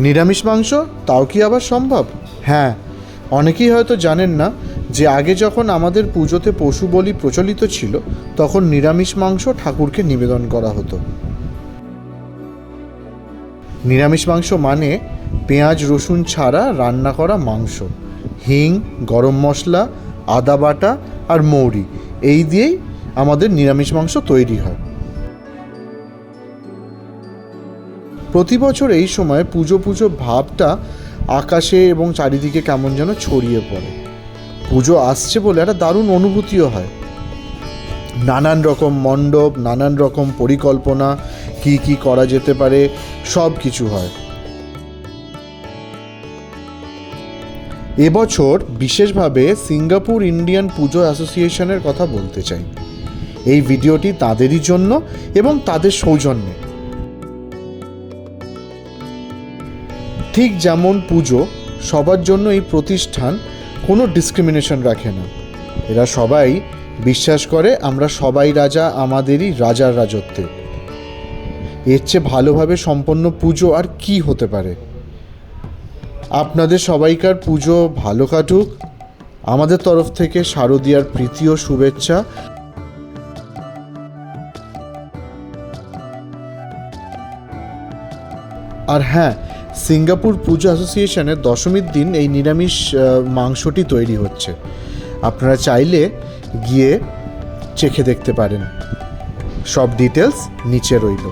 নিরামিষ মাংস, তাও কি আবার সম্ভব? হ্যাঁ, অনেকেই হয়তো জানেন না যে আগে যখন আমাদের পুজোতে পশু বলি প্রচলিত ছিল, তখন নিরামিষ মাংস ঠাকুরকে নিবেদন করা হতো। নিরামিষ মাংস মানে পেঁয়াজ রসুন ছাড়া রান্না করা মাংস, হিং, গরম মশলা, আদা বাটা আর মৌরি, এই দিয়েই আমাদের নিরামিষ মাংস তৈরি হয়। প্রতি বছর এই সময় পুজো পুজো ভাবটা আকাশে এবং চারিদিকে কেমন যেন ছড়িয়ে পড়ে। পুজো আসছে বলে একটা দারুণ অনুভূতিও হয়। নানান রকম মণ্ডপ, নানান রকম পরিকল্পনা, কি কি করা যেতে পারে, সব কিছু হয়। এবছর বিশেষভাবে সিঙ্গাপুর ইন্ডিয়ান পুজো অ্যাসোসিয়েশনের কথা বলতে চাই। এই ভিডিওটি তাদেরই জন্য এবং তাদের সৌজন্যে। ঠিক যেমন পুজো সবার জন্য, এই প্রতিষ্ঠান কোনো ডিসক্রিমিনেশন রাখে না। এরা সবাই বিশ্বাস করে আমরা সবাই রাজা, আমাদেরই রাজার রাজত্বে। এর চেয়ে ভালোভাবে সম্পন্ন পুজো আর কি হতে পারে? আপনাদের সবাইকার পুজো ভালো কাটুক। আমাদের তরফ থেকে শারদীয়ার প্রীতি ও শুভেচ্ছা। আর হ্যাঁ, সিঙ্গাপুর পুজো অ্যাসোসিয়েশনের দশমীর দিন এই নিরামিষ মাংসটি তৈরি হচ্ছে। আপনারা চাইলে গিয়ে চেখে দেখতে পারেন। সব ডিটেলস নিচে রইল।